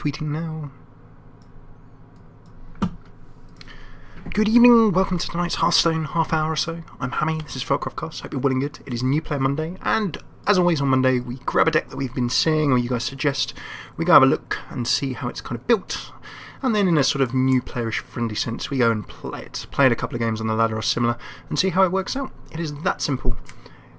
tweeting now. Good evening, welcome to tonight's Hearthstone half hour or so. I'm Hammy, this is FailCraft Casts, hope you're well and good. It is New Player Monday, and as always on Monday we grab a deck that we've been seeing or you guys suggest, we go have a look and see how it's kind of built, and then in a sort of new playerish friendly sense we go and play it a couple of games on the ladder or similar, and see how it works out. It is that simple.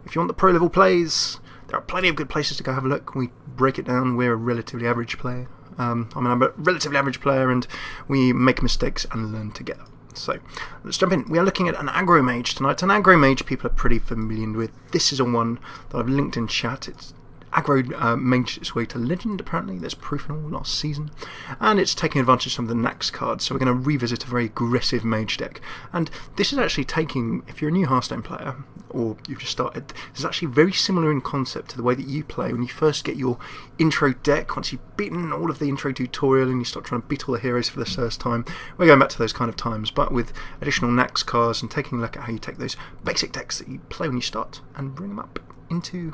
If you want the pro level plays, there are plenty of good places to go have a look. We break it down, we're a relatively average player. I'm a relatively average player and we make mistakes and learn together. So, let's jump in. We are looking at an Aggro Mage tonight. An Aggro Mage people are pretty familiar with. This is a one that I've linked in chat. It's Aggro Mage its way to Legend, apparently. There's proof in all last season. And it's taking advantage of some of the Naxx cards. So we're going to revisit a very aggressive Mage deck. And this is actually taking, if you're a new Hearthstone player, or you've just started, this is actually very similar in concept to the way that you play when you first get your intro deck. Once you've beaten all of the intro tutorial and you start trying to beat all the heroes for the first time, we're going back to those kind of times, but with additional Naxx cards and taking a look at how you take those basic decks that you play when you start and bring them up into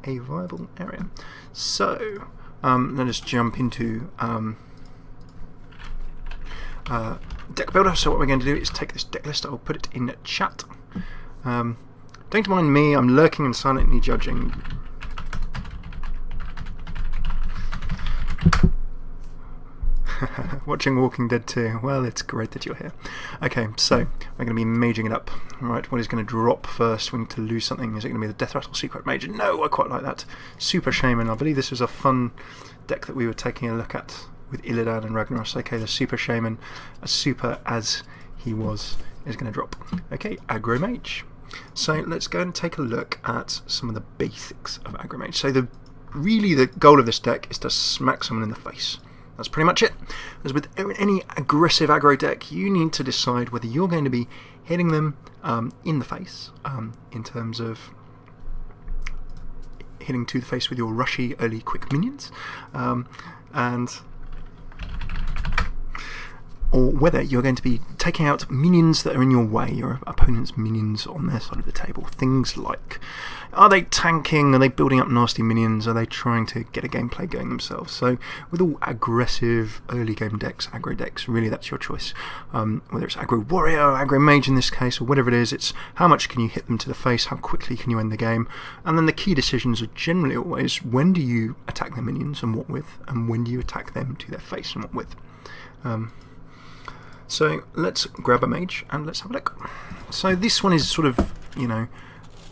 a viable area. So let us jump into deck builder. So what we're going to do is take this deck list. I'll put it in chat. Don't mind me, I'm lurking and silently judging. Watching Walking Dead 2. Well, it's great that you're here. Okay, so we're going to be maging it up. Right, what is going to drop first? We need to lose something. Is it going to be the Death Rattle Secret Mage? No, I quite like that. Super Shaman. I believe this was a fun deck that we were taking a look at with Illidan and Ragnaros. Okay, the Super Shaman, as super as he was, is going to drop. Okay, Aggro Mage. So let's go and take a look at some of the basics of Aggro Mage. So really the goal of this deck is to smack someone in the face. That's pretty much it. As with any aggressive aggro deck, you need to decide whether you're going to be hitting them in the face, in terms of hitting to the face with your rushy early quick minions, or whether you're going to be taking out minions that are in your way, your opponent's minions on their side of the table. Things like, are they tanking? Are they building up nasty minions? Are they trying to get a gameplay going themselves? So with all aggressive early game decks, aggro decks, really that's your choice. Whether it's aggro warrior, aggro mage in this case, or whatever it is, it's how much can you hit them to the face, how quickly can you end the game, and then the key decisions are generally always when do you attack their minions and what with, and when do you attack them to their face and what with. So let's grab a mage and let's have a look. So this one is sort of,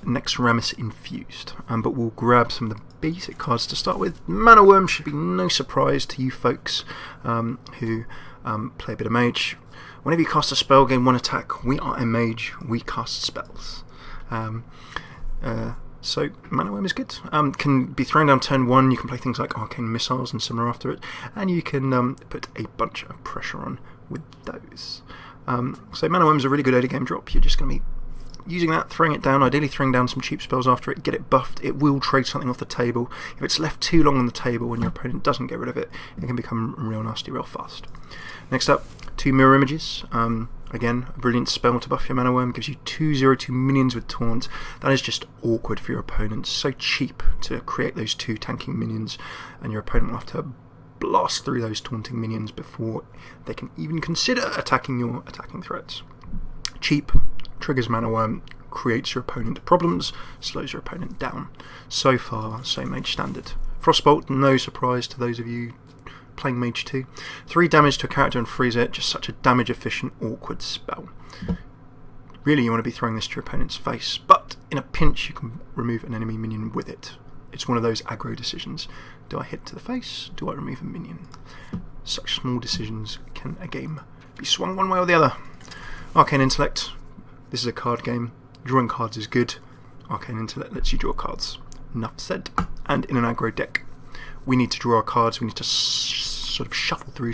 Naxxramas infused, but we'll grab some of the basic cards to start with. Mana Worm should be no surprise to you folks who play a bit of mage. Whenever you cast a spell, gain one attack, we are a mage, we cast spells. So Mana Worm is good. Can be thrown down turn 1, you can play things like Arcane Missiles and similar after it, and you can put a bunch of pressure on with those. So Mana Worm is a really good early game drop. You're just going to be using that, throwing it down, ideally throwing down some cheap spells after it, get it buffed. It will trade something off the table. If it's left too long on the table and your opponent doesn't get rid of it, it can become real nasty real fast. Next up, 2 Mirror Images. Again, a brilliant spell to buff your Mana Worm. Gives you 2/0/2 minions with Taunt. That is just awkward for your opponent. So cheap to create those 2 tanking minions, and your opponent will have to blast through those taunting minions before they can even consider attacking your attacking threats. Cheap, triggers Mana Worm, creates your opponent problems, slows your opponent down. So far, so Mage standard. Frostbolt, no surprise to those of you playing Mage 2. 3 damage to a character and freeze it, just such a damage efficient, awkward spell. Really you want to be throwing this to your opponent's face, but in a pinch you can remove an enemy minion with it. It's one of those aggro decisions. Do I hit to the face? Do I remove a minion? Such small decisions can a game be swung one way or the other. Arcane Intellect. This is a card game. Drawing cards is good. Arcane Intellect lets you draw cards. Enough said. And in an aggro deck, we need to draw our cards. We need to sort of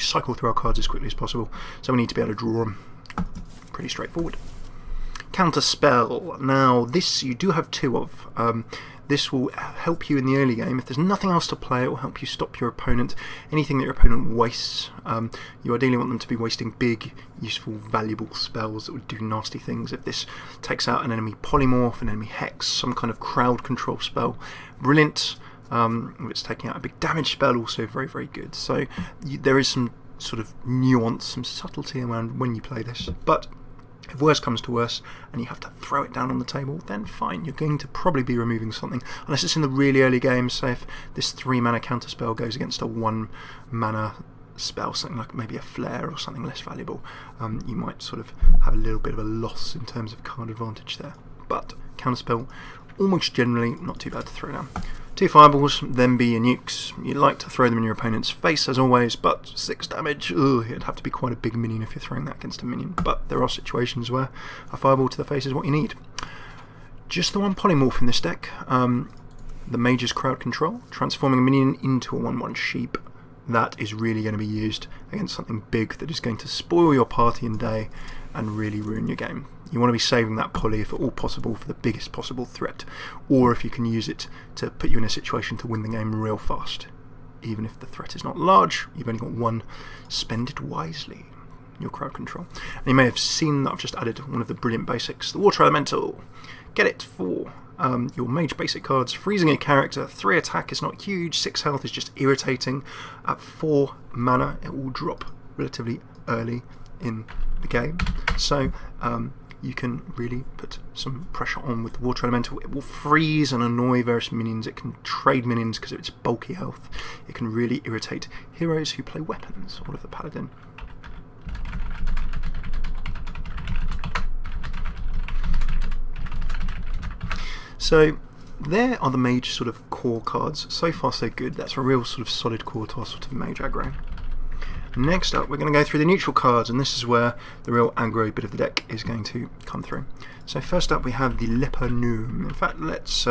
cycle through our cards as quickly as possible. So we need to be able to draw them. Pretty straightforward. Counter Spell. Now this you do have 2 of. This will help you in the early game. If there's nothing else to play, it will help you stop your opponent. Anything that your opponent wastes, you ideally want them to be wasting big, useful, valuable spells that would do nasty things. If this takes out an enemy polymorph, an enemy hex, some kind of crowd control spell, brilliant. If it's taking out a big damage spell, also very, very good. So there is some sort of nuance, some subtlety around when you play this. But if worse comes to worse and you have to throw it down on the table, then fine, you're going to probably be removing something. Unless it's in the really early game, so if this 3-mana counter spell goes against a 1-mana spell, something like maybe a flare or something less valuable, you might sort of have a little bit of a loss in terms of card advantage there. But counterspell, almost generally not too bad to throw down. 2 fireballs, then be your nukes. You like to throw them in your opponent's face as always, but 6 damage, it'd have to be quite a big minion if you're throwing that against a minion. But there are situations where a fireball to the face is what you need. Just the one polymorph in this deck, the Mage's Crowd Control, transforming a minion into a 1/1 sheep. That is really going to be used against something big that is going to spoil your party and day and really ruin your game. You want to be saving that poly, if at all possible, for the biggest possible threat, or if you can use it to put you in a situation to win the game real fast. Even if the threat is not large, you've only got one, spend it wisely, your crowd control. And you may have seen that I've just added one of the brilliant basics, the Water Elemental. Get it for your mage basic cards. Freezing a character, 3 attack is not huge, 6 health is just irritating. At 4 mana, it will drop relatively early in the game. So you can really put some pressure on with the Water Elemental. It will freeze and annoy various minions. It can trade minions because of its bulky health. It can really irritate heroes who play weapons, or of the Paladin. So there are the mage sort of core cards. So far so good. That's a real sort of solid core to our sort of mage aggro. Next up, we're going to go through the neutral cards, and this is where the real aggro bit of the deck is going to come through. So first up, we have the Lepanum. In fact, let's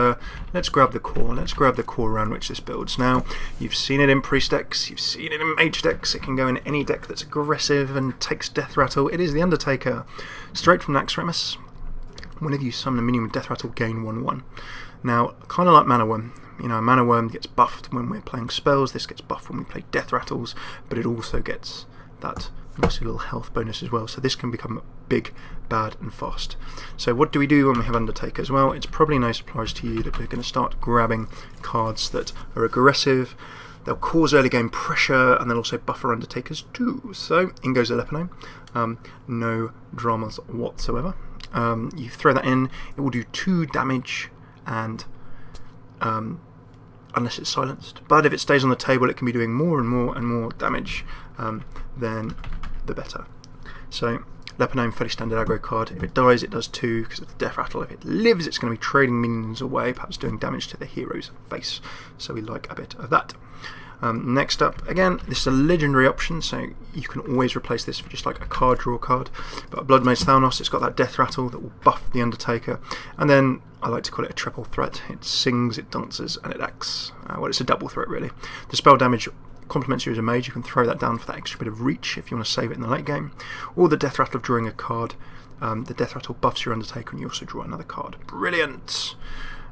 grab the core. Let's grab the core around which this builds. Now, you've seen it in priest decks, you've seen it in mage decks. It can go in any deck that's aggressive and takes death rattle. It is the Undertaker, straight from Naxxramas. Whenever you summon a minion with death rattle, gain 1/1. Now, kind of like Mana Worm. You know, Mana Worm gets buffed when we're playing spells, this gets buffed when we play death rattles, but it also gets that nice little health bonus as well, so this can become big, bad and fast. So what do we do when we have Undertakers? Well, it's probably no surprise to you that we're going to start grabbing cards that are aggressive, they'll cause early game pressure, and they'll also buffer Undertakers too. So in goes the Lepanum, no dramas whatsoever. You throw that in, it will do 2 damage, and unless it's silenced, but if it stays on the table it can be doing more and more and more damage, then the better. So Lepanum, fairly standard aggro card. If it dies it does 2 because of the death rattle. If it lives it's going to be trading minions away, perhaps doing damage to the hero's face, so we like a bit of that. Next up, again, this is a legendary option, so you can always replace this for just like a card draw card. But Blood Mage Thalnos, it's got that death rattle that will buff the Undertaker, and then I like to call it a triple threat. It sings, it dances, and it acts. Well, it's a double threat really. The spell damage complements you as a mage. You can throw that down for that extra bit of reach if you want to save it in the late game. Or the death rattle of drawing a card. The death rattle buffs your Undertaker, and you also draw another card. Brilliant!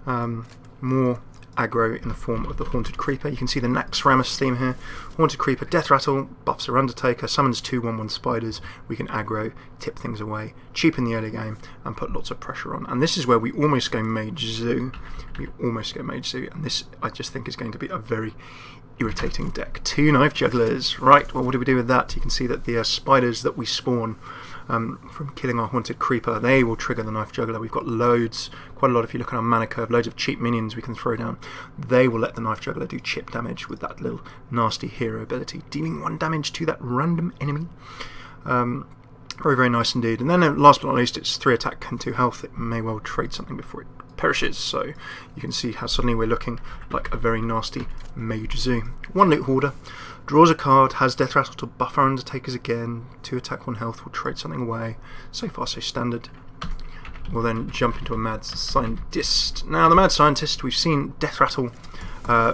More aggro in the form of the Haunted Creeper. You can see the Naxxramas theme here. Haunted Creeper, death rattle, buffs our Undertaker, summons 2 1/1 spiders. We can aggro, tip things away, cheapen the early game, and put lots of pressure on. And this is where we almost go Mage Zoo. And this I just think is going to be a very irritating deck. 2 Knife Jugglers. Right, well, what do we do with that? You can see that the spiders that we spawn from killing our Haunted Creeper, they will trigger the Knife Juggler. We've got loads, quite a lot if you look at our mana curve, loads of cheap minions we can throw down. They will let the Knife Juggler do chip damage with that little nasty hero ability, dealing 1 damage to that random enemy. Very, very nice indeed. And then last but not least, it's 3 attack and 2 health. It may well trade something before it perishes, so you can see how suddenly we're looking like a very nasty Mage Zoo. 1 Loot Hoarder, draws a card, has death rattle to buffer Undertakers again, 2 attack, 1 health, will trade something away. So far so standard. We'll then jump into a Mad Scientist. Now the Mad Scientist, we've seen death rattle,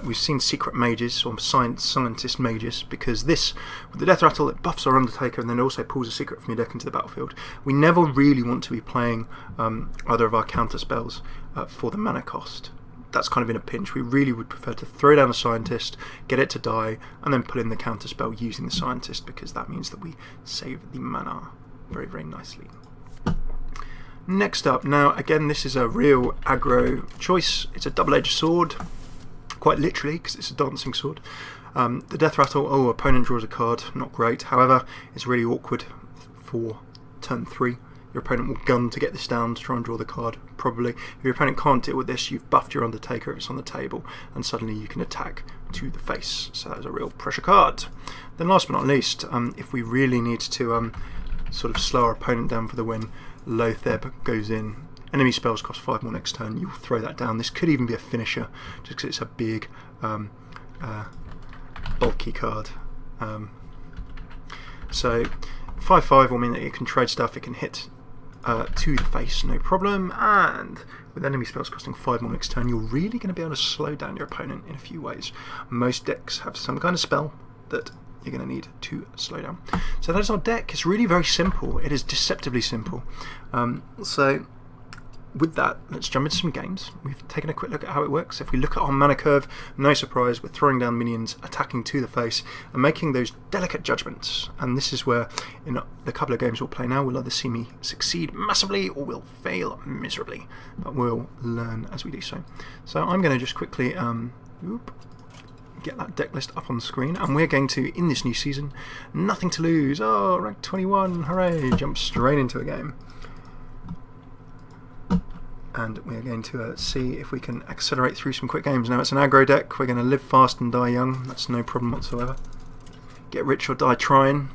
we've seen secret mages, or scientist mages, because this, with the death rattle, it buffs our Undertaker and then also pulls a secret from your deck into the battlefield. We never really want to be playing either of our counter spells for the mana cost. That's kind of in a pinch. We really would prefer to throw down a Scientist, get it to die, and then put in the counter spell using the Scientist, because that means that we save the mana very, very nicely. Next up, now again this is a real aggro choice. It's a double-edged sword. quite literally, because it's a dancing sword. The Death Rattle, opponent draws a card, not great. However, it's really awkward for turn 3. Your opponent will gun to get this down to try and draw the card, probably. If your opponent can't deal with this, you've buffed your Undertaker, it's on the table, and suddenly you can attack to the face. So that is a real pressure card. Then last but not least, if we really need to sort of slow our opponent down for the win, Lotheb goes in. Enemy spells cost 5 more next turn, you'll throw that down. This could even be a finisher, just because it's a big, bulky card. So 5/5 will mean that it can trade stuff, it can hit to the face, no problem, and with enemy spells costing 5 more next turn, you're really going to be able to slow down your opponent in a few ways. Most decks have some kind of spell that you're going to need to slow down. So that's our deck. It's really very simple. It is deceptively simple. So with that, let's jump into some games. We've taken a quick look at how it works. If we look at our mana curve, no surprise, we're throwing down minions, attacking to the face, and making those delicate judgments. And this is where, in the couple of games we'll play now, we'll either see me succeed massively or we'll fail miserably. But we'll learn as we do so. So I'm going to just quickly get that deck list up on the screen, and we're going to, in this new season, nothing to lose. Oh, rank 21, hooray! Jump straight into a game. And we're going to see if we can accelerate through some quick games. Now it's an aggro deck, we're going to live fast and die young, that's no problem whatsoever. Get rich or die trying,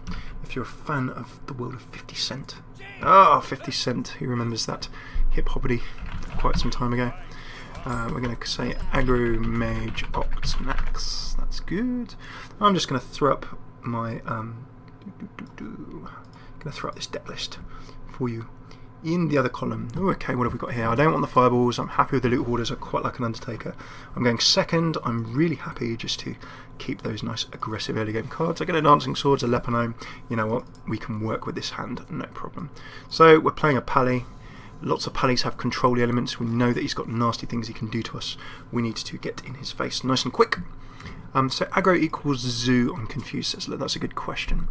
if you're a fan of the world of 50 Cent. Ah, 50 Cent, who remembers that hip-hoppity quite some time ago. We're going to say Aggro Mage Oct Nax, that's good. I'm just going to throw up my, going to throw up this deck list for you. In the other column, okay, what have we got here? I don't want the fireballs, I'm happy with the loot hoarders, I quite like an Undertaker. I'm going second, I'm really happy just to keep those nice aggressive early game cards. I get a Dancing Swords, a Leponome, you know what, we can work with this hand, no problem. So we're playing a Pally, lots of Pallies have control elements, we know that he's got nasty things he can do to us, we need to get in his face nice and quick. So aggro equals zoo, I'm confused, says, that's a good question.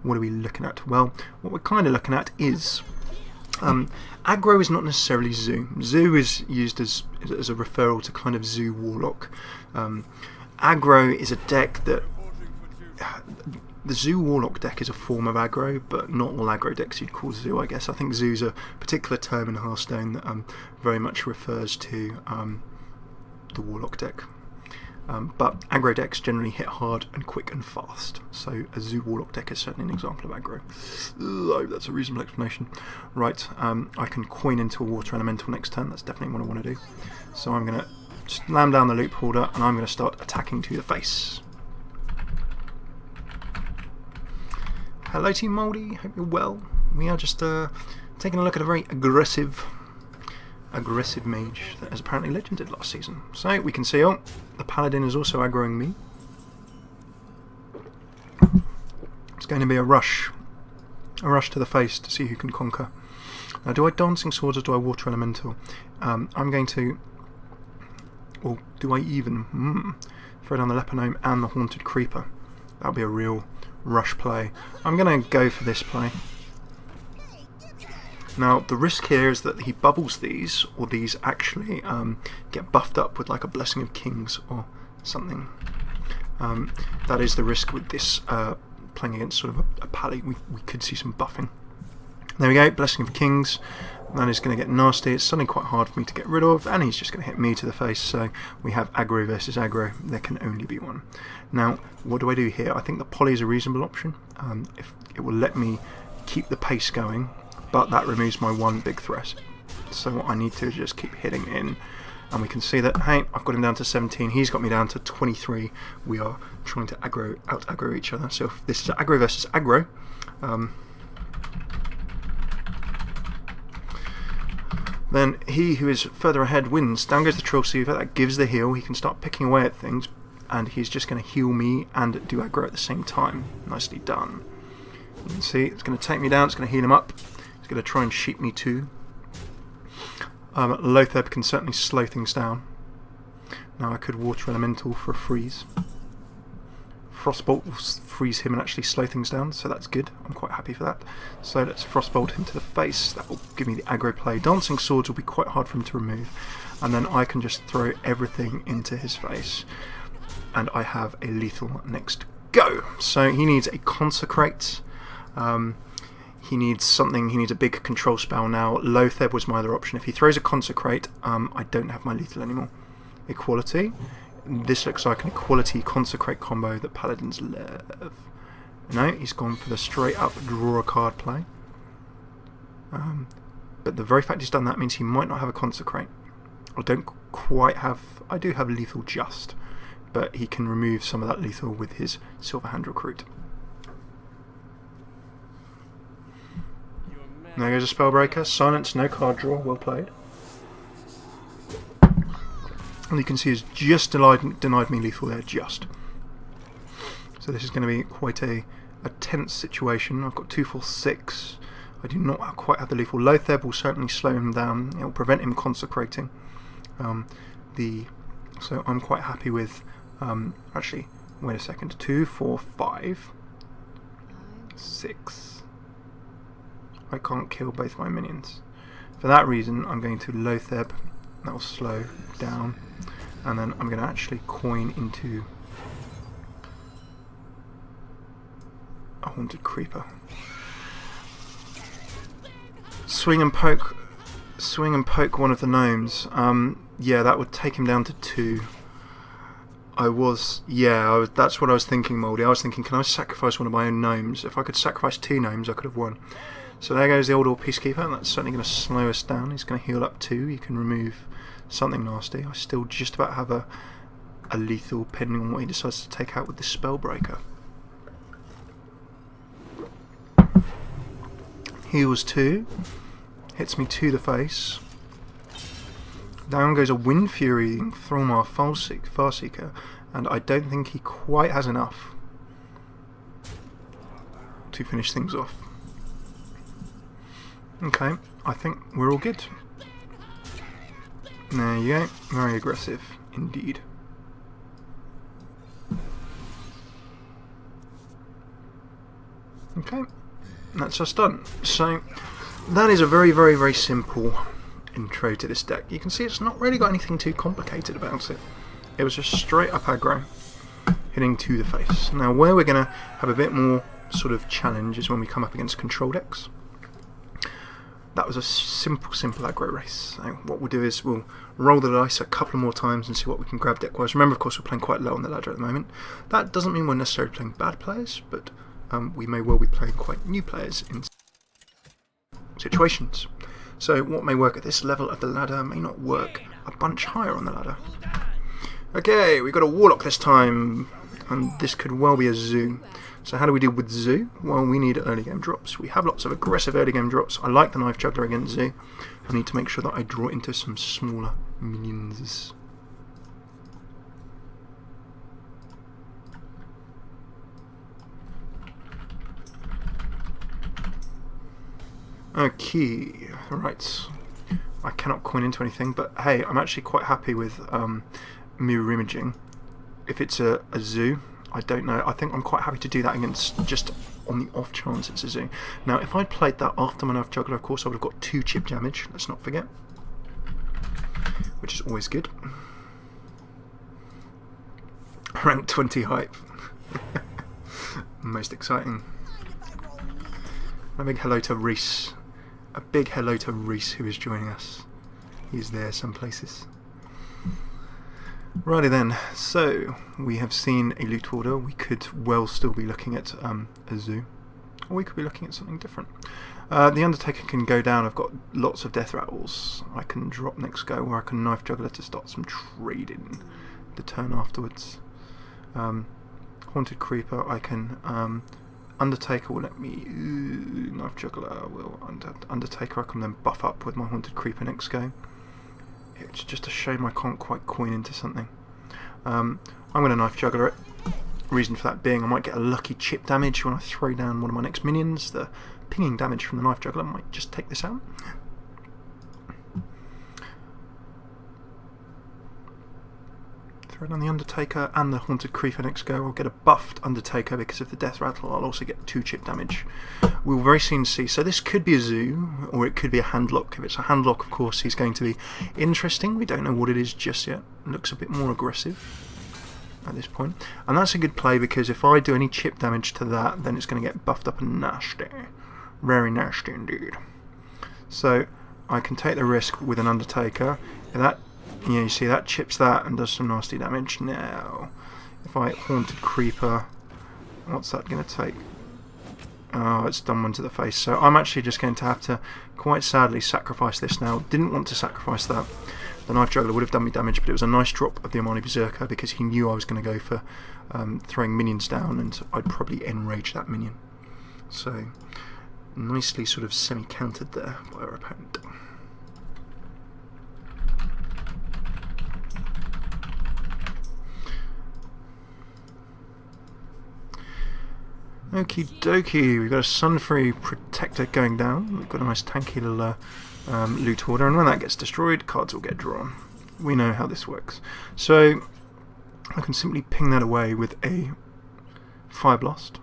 What are we looking at? Well, what we're kind of looking at is aggro is not necessarily zoo. Zoo is used as a referral to kind of zoo warlock. Aggro is a deck that the zoo warlock deck is a form of aggro, but not all aggro decks you'd call zoo, I guess. I think zoo's a particular term in Hearthstone that very much refers to the warlock deck. But aggro decks generally hit hard and quick and fast, so a zoo warlock deck is certainly an example of aggro. Oh, that's a reasonable explanation. Right, I can coin into a water elemental next turn, that's definitely what I want to do. So I'm going to slam down the loop hoarder and I'm going to start attacking to the face. Hello Team Mouldy, hope you're well. We are just taking a look at a very aggressive mage that is apparently legended last season. So we can see, the paladin is also aggroing me. It's going to be a rush to the face to see who can conquer. Now, do I Dancing Swords or do I Water Elemental? I'm going to, or do I even throw down the Leponome and the Haunted Creeper? That'll be a real rush play. I'm going to go for this play. Now, the risk here is that he bubbles these, or these actually get buffed up with like a Blessing of Kings or something. That is the risk with this playing against sort of a Pally. We could see some buffing. There we go, Blessing of Kings. That is going to get nasty. It's suddenly quite hard for me to get rid of, and he's just going to hit me to the face. So we have aggro versus aggro. There can only be one. Now, what do I do here? I think the poly is a reasonable option. If it will let me keep the pace going, but that removes my one big threat. So what I need to is just keep hitting in, and we can see that, hey, I've got him down to 17, he's got me down to 23. We are trying to out-aggro each other. So if this is aggro versus aggro, then he who is further ahead wins. Down goes the Troll Seaver, that gives the heal, he can start picking away at things, and he's just going to heal me and do aggro at the same time. Nicely done. You can see it's going to take me down, it's going to heal him up. He's going to try and sheep me too. Lotheb can certainly slow things down. Now I could Water Elemental for a freeze. Frostbolt will freeze him and actually slow things down, so that's good. I'm quite happy for that. So let's Frostbolt him to the face. That will give me the aggro play. Dancing Swords will be quite hard for him to remove. and then I can just throw everything into his face, and I have a lethal next go. So he needs a Consecrate. He needs something. He needs a big control spell now. Loatheb was my other option. If he throws a Consecrate, I don't have my lethal anymore. Equality. This looks like an Equality Consecrate combo that Paladins love. No, he's gone for the straight up draw a card play. But the very fact he's done that means he might not have a Consecrate. I don't quite have... I do have lethal just, but he can remove some of that lethal with his Silverhand Recruit. There goes a Spellbreaker. Silence, no card draw. Well played. And you can see he's just denied me lethal there, just. So this is going to be quite a tense situation. I've got 2, 4, 6. I do not quite have the lethal. Loatheb will certainly slow him down. It will prevent him consecrating. So I'm quite happy with... actually, wait a second. 2, 4, 5, 6. I can't kill both my minions. For that reason, I'm going to Loatheb. That will slow down. And then I'm going to actually coin into a Haunted Creeper. Swing and poke one of the gnomes. Yeah, that would take him down to 2. That's what I was thinking, Mouldy. I was thinking, can I sacrifice one of my own gnomes? If I could sacrifice 2 gnomes, I could have won. So there goes the Old Orc Peacekeeper, and that's certainly going to slow us down. He's going to heal up 2. You can remove something nasty. I still just about have a lethal, pending on what he decides to take out with the Spellbreaker. Heals 2. Hits me to the face. Down goes a Wind Fury, Thrallmar Farseeker, and I don't think he quite has enough to finish things off. Okay, I think we're all good. There you go, very aggressive indeed. Okay, that's us done. So that is a very, very, very simple intro to this deck. You can see it's not really got anything too complicated about it. It was just straight up aggro, hitting to the face. Now where we're going to have a bit more sort of challenge is when we come up against control decks. That was a simple aggro race. So what we'll do is we'll roll the dice a couple more times and see what we can grab deck-wise. Remember, of course, we're playing quite low on the ladder at the moment. That doesn't mean we're necessarily playing bad players, but we may well be playing quite new players in situations. So what may work at this level of the ladder may not work a bunch higher on the ladder. Okay, we've got a Warlock this time, and this could well be a Zoo. So how do we deal with Zoo? Well, we need early game drops. We have lots of aggressive early game drops. I like the Knife Juggler against Zoo. I need to make sure that I draw into some smaller minions. Okay, right. I cannot coin into anything, but hey, I'm actually quite happy with mirror imaging. If it's a Zoo, I don't know. I think I'm quite happy to do that against just on the off chance it's a Zoo. Now, if I'd played that after my Knife Juggler, of course, I would have got 2 chip damage. Let's not forget, which is always good. Rank 20 hype. Most exciting. A big hello to Reese. A big hello to Reese, who is joining us. He's there some places. Righty then, so we have seen a loot order. We could well still be looking at a Zoo, or we could be looking at something different. The Undertaker can go down. I've got lots of Death Rattles. I can drop next go, or I can Knife Juggler to start some trading the turn afterwards. Haunted Creeper, I can Undertaker will let me Knife Juggler will Undertaker. I can then buff up with my Haunted Creeper next go. It's just a shame I can't quite coin into something. I'm going to Knife Juggler it. Reason for that being I might get a lucky chip damage when I throw down one of my next minions. The pinging damage from the Knife Juggler might just take this out. throw down the Undertaker and the Haunted Creeper next go. I'll get a buffed Undertaker because of the Death Rattle. I'll also get 2 chip damage. We'll very soon see. So this could be a zoo, or it could be a handlock. If it's a handlock, of course, he's going to be interesting. We don't know what it is just yet. It looks a bit more aggressive at this point. And that's a good play, because if I do any chip damage to that, then it's going to get buffed up and nasty. Very nasty indeed. So I can take the risk with an Undertaker. If that, yeah, you see that chips that and does some nasty damage. Now, if I Haunted Creeper, what's that going to take? Oh, it's done one to the face. So I'm actually just going to have to, quite sadly, sacrifice this now. Didn't want to sacrifice that. The Knife Juggler would have done me damage, but it was a nice drop of the Amani Berserker because he knew I was going to go for throwing minions down, and I'd probably enrage that minion. So, nicely sort of semi-countered there by our opponent. Okie dokie, we've got a Sunfree Protector going down. We've got a nice tanky little loot order, and when that gets destroyed, cards will get drawn. We know how this works. So I can simply ping that away with a Fire Blast.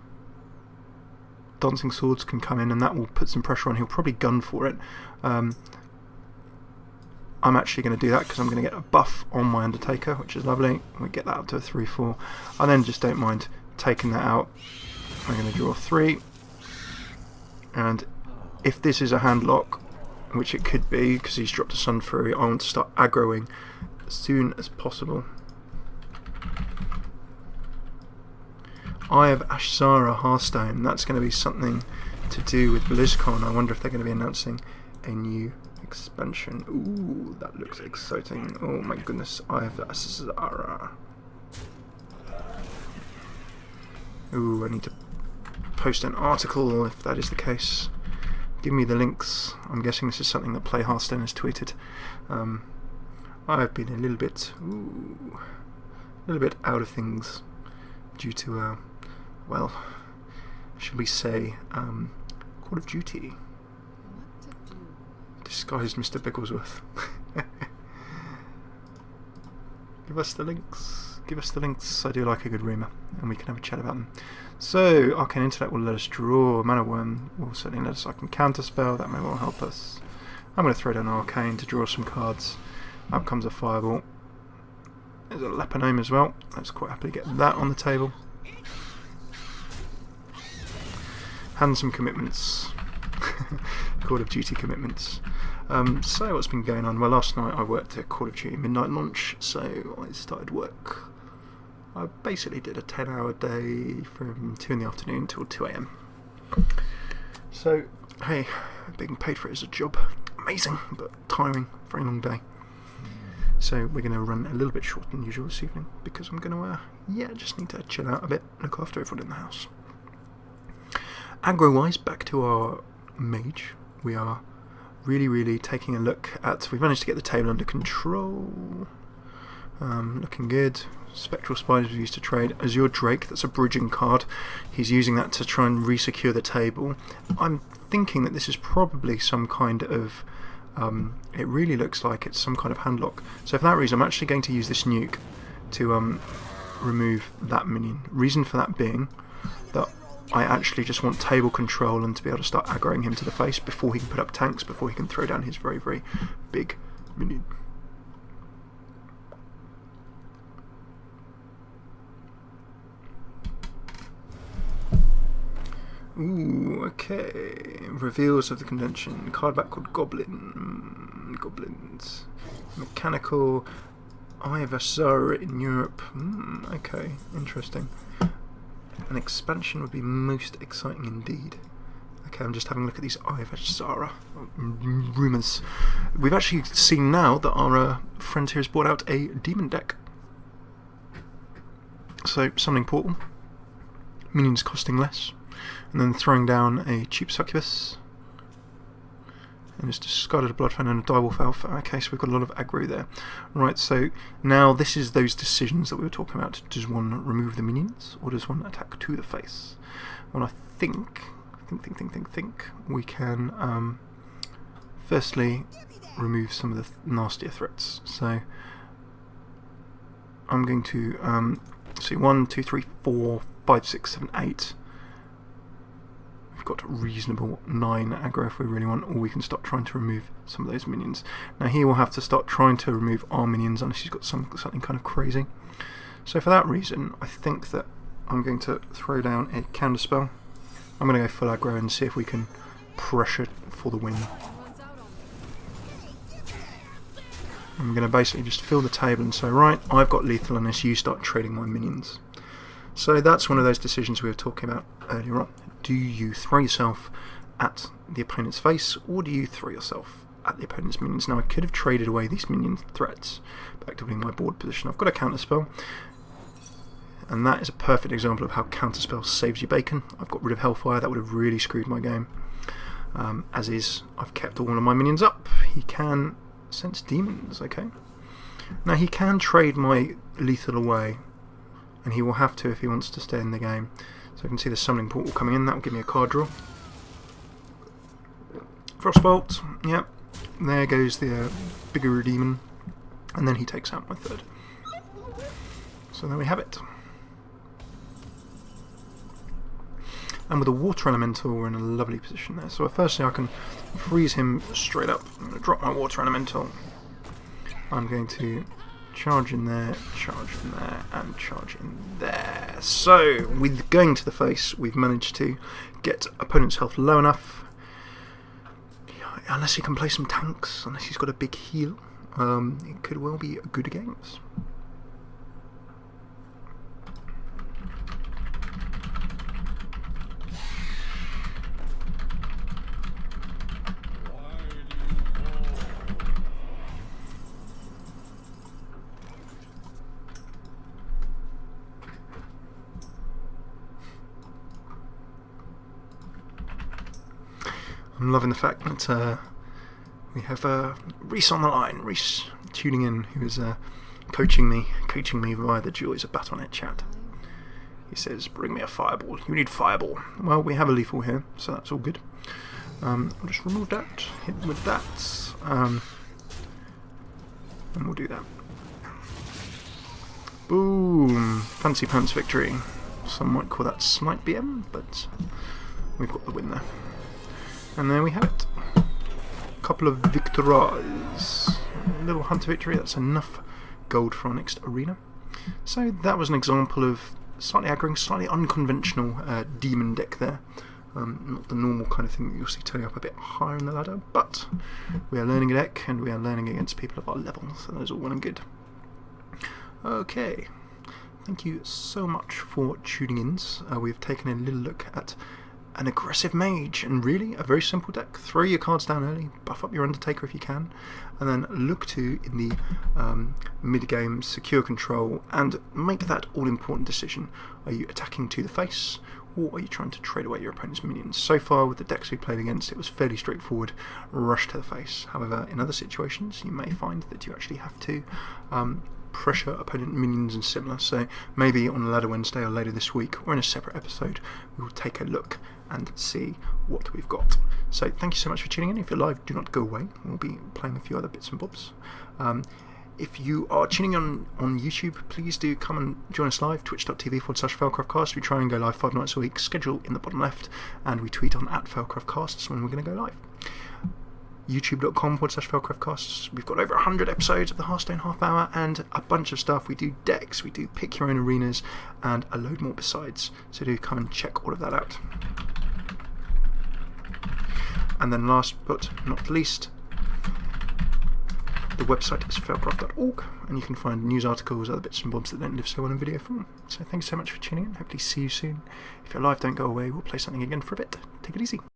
Dancing Swords can come in, and that will put some pressure on. He'll probably gun for it. I'm actually going to do that because I'm going to get a buff on my Undertaker, which is lovely. We get that up to a 3-4. I then just don't mind taking that out. I'm going to draw 3, and if this is a handlock, which it could be because he's dropped a Sunfury, I want to start aggroing as soon as possible. Eye of Ashzara Hearthstone, that's going to be something to do with BlizzCon. I wonder if they're going to be announcing a new expansion. Ooh, that looks exciting. Oh my goodness, Eye of Ashzara. Ooh, I need to post an article if that is the case. Give me the links. I'm guessing this is something that Play Hearthstone has tweeted. I've been a little bit out of things due to, well, shall we say, Call of Duty. Disguised Mr. Bigglesworth. Give us the links. Give us the links. I do like a good rumour, and we can have a chat about them. So, Arcane Intellect will let us draw. Mana Worm will certainly let us. I can counterspell. That may well help us. I'm going to throw down Arcane to draw some cards. Up comes a Fireball. There's a Leponome as well. Let's quite happily get that on the table. And some commitments. Call of Duty commitments. So what's been going on? Well, last night I worked at Call of Duty midnight launch, so I started work. I basically did a 10-hour day from 2 in the afternoon till 2 AM. So, hey, being paid for it is a job. Amazing, but tiring. Very long day. So we're going to run a little bit shorter than usual this evening because I'm going to, just need to chill out a bit, look after everyone in the house. Aggro-wise, back to our mage. We are really taking a look at... We've managed to get the table under control. Looking good. Spectral Spiders we used to trade. Azure Drake, that's a bridging card. He's using that to try and re-secure the table. I'm thinking that this is probably some kind of... it really looks like it's some kind of handlock. So for that reason, I'm actually going to use this nuke to remove that minion. Reason for that being that I actually just want table control and to be able to start aggroing him to the face before he can put up tanks, before he can throw down his very big minion. Ooh, okay. Reveals of the convention. Card back called Goblin. Goblins. Mechanical. Eye of Ashzara in Europe. Okay, interesting. An expansion would be most exciting indeed. Okay, I'm just having a look at these Eye of Ashzara rumours. We've actually seen now that our friend here has brought out a demon deck. So, Summoning Portal. Minions costing less. And then throwing down a cheap Succubus. And it's discarded a Bloodfen and a Direwolf Alpha. Okay, so we've got a lot of aggro there. Right, so now this is those decisions that we were talking about. Does one remove the minions, or does one attack to the face? Well, I think we can firstly remove some of the nastier threats. So I'm going to see 1, 2, 3, 4, 5, 6, 7, 8. We've got reasonable 9 aggro if we really want, or we can start trying to remove some of those minions. Now he will have to start trying to remove our minions unless he's got something kind of crazy. So for that reason, I think that I'm going to throw down a counterspell. I'm going to go full aggro and see if we can pressure for the win. I'm going to basically just fill the table and say, right, I've got lethal unless you start trading my minions. So that's one of those decisions we were talking about earlier on. Do you throw yourself at the opponent's face, or do you throw yourself at the opponent's minions? Now I could have traded away these minion threats by activating my board position. I've got a counterspell, and that is a perfect example of how counterspell saves you bacon. I've got rid of Hellfire, that would have really screwed my game. As is, I've kept all of my minions up. He can sense demons, okay. Now he can trade my lethal away, and he will have to if he wants to stay in the game. So I can see the summoning portal coming in, that will give me a card draw. Frostbolt, yep, there goes the bigger demon, and then he takes out my third. So there we have it. And with a water elemental, we're in a lovely position there. So firstly I can freeze him straight up. I'm going to drop my water elemental. I'm going to charge in there, and charge in there. So, with going to the face, we've managed to get opponent's health low enough. Unless he can play some tanks, unless he's got a big heal, it could well be good games. I'm loving the fact that we have Reese on the line. Reese tuning in, who is coaching me via the joys of Battle.net chat. He says, "Bring me a fireball. You need fireball." Well, we have a lethal here, so that's all good. I'll just remove that, hit with that, and we'll do that. Boom! Fancy pants victory. Some might call that snipe BM, but we've got the win there. And there we have it. A couple of victories. A little hunter victory, that's enough gold for our next arena. So that was an example of slightly aggroing, slightly unconventional demon deck there. Not the normal kind of thing that you'll see turning up a bit higher in the ladder, but we are learning a deck and we are learning against people of our level, so that's all well and good. Okay, thank you so much for tuning in. We've taken a little look at an aggressive mage, and really a very simple deck. Throw your cards down early, buff up your Undertaker if you can, and then look to, in the mid-game, secure control and make that all-important decision. Are you attacking to the face, or are you trying to trade away your opponent's minions? So far with the decks we played against, it was fairly straightforward, rush to the face. However, in other situations you may find that you actually have to pressure opponent minions and similar, so maybe on Ladder Wednesday or later this week or in a separate episode we will take a look and see what we've got. So thank you so much for tuning in. If you're live, do not go away, we'll be playing a few other bits and bobs. If you are tuning on YouTube, please do come and join us live, twitch.tv/FailCraft Casts. We try and go live 5 nights a week, schedule in the bottom left, and we tweet on @FailCraft Casts when we're going to go live. youtube.com/FailCraft Casts. We've got over 100 episodes of the Hearthstone Half Hour and a bunch of stuff. We do decks, we do pick your own arenas, and a load more besides. So do come and check all of that out. And then last but not least, the website is failcraft.org, and you can find news articles, other bits and bobs that don't live so well in video form. So thanks so much for tuning in. Hopefully see you soon. If you're live, don't go away. We'll play something again for a bit. Take it easy.